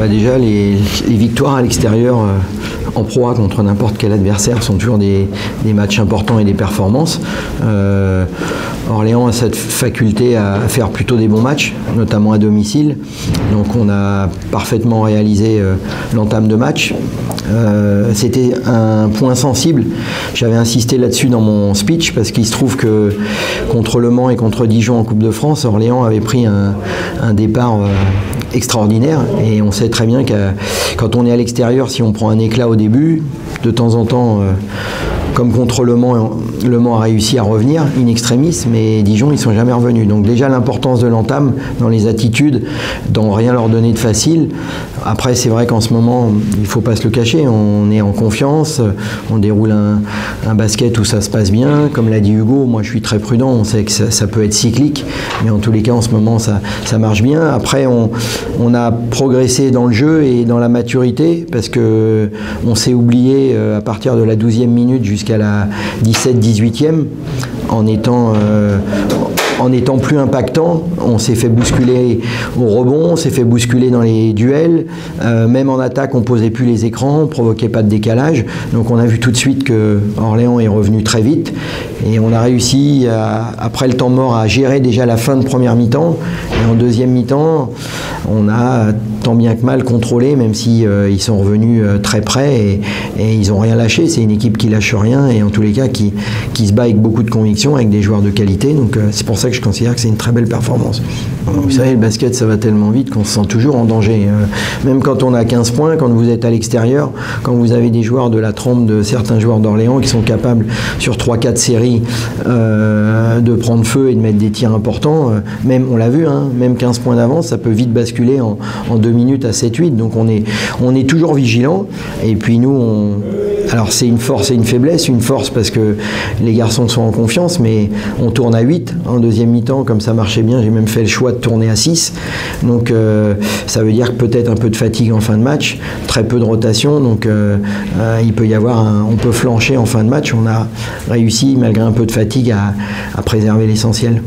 Déjà, les victoires à l'extérieur en Pro A contre n'importe quel adversaire sont toujours des matchs importants et des performances. Orléans a cette faculté à faire plutôt des bons matchs, notamment à domicile. Donc on a parfaitement réalisé l'entame de match. C'était un point sensible. J'avais insisté là-dessus dans mon speech parce qu'il se trouve que contre Le Mans et contre Dijon en Coupe de France, Orléans avait pris un départ extraordinaire et on sait très bien que quand on est à l'extérieur, si on prend un éclat au début, de temps en temps, comme contre Le Mans a réussi à revenir in extremis, mais Dijon ils sont jamais revenus. Donc déjà l'importance de l'entame dans les attitudes, dans rien leur donner de facile. Après c'est vrai qu'en ce moment il faut pas se le cacher, on est en confiance, on déroule un basket où ça se passe bien. Comme l'a dit Hugo, moi je suis très prudent, on sait que ça peut être cyclique, mais en tous les cas en ce moment ça marche bien. Après on a progressé dans le jeu et dans la maturité parce que on s'est oublié à partir de la 12e minute jusqu'à la 17-18e en étant plus impactant. On s'est fait bousculer au rebond, on s'est fait bousculer dans les duels, même en attaque on posait plus les écrans, on provoquait pas de décalage, donc on a vu tout de suite que Orléans est revenu très vite et on a réussi après le temps mort à gérer déjà la fin de première mi-temps et en deuxième mi-temps on a tant bien que mal contrôlé, même si ils sont revenus très près et ils n'ont rien lâché. C'est une équipe qui lâche rien et en tous les cas qui se bat avec beaucoup de conviction, avec des joueurs de qualité, donc c'est pour ça que je considère que c'est une très belle performance. Vous savez, le basket ça va tellement vite qu'on se sent toujours en danger, même quand on a 15 points, quand vous êtes à l'extérieur, quand vous avez des joueurs de la trempe de certains joueurs d'Orléans qui sont capables sur 3-4 séries de prendre feu et de mettre des tirs importants, même on l'a vu, même 15 points d'avance ça peut vite basculer en 2 minutes à 7-8, donc on est toujours vigilant et puis nous alors c'est une force et une faiblesse. Une force parce que les garçons sont en confiance, mais on tourne à 8 en deuxième mi-temps, comme ça marchait bien, j'ai même fait le choix de tourner à 6. Donc ça veut dire que peut-être un peu de fatigue en fin de match, très peu de rotation, donc il peut y avoir on peut flancher en fin de match. On a réussi, malgré un peu de fatigue, à préserver l'essentiel.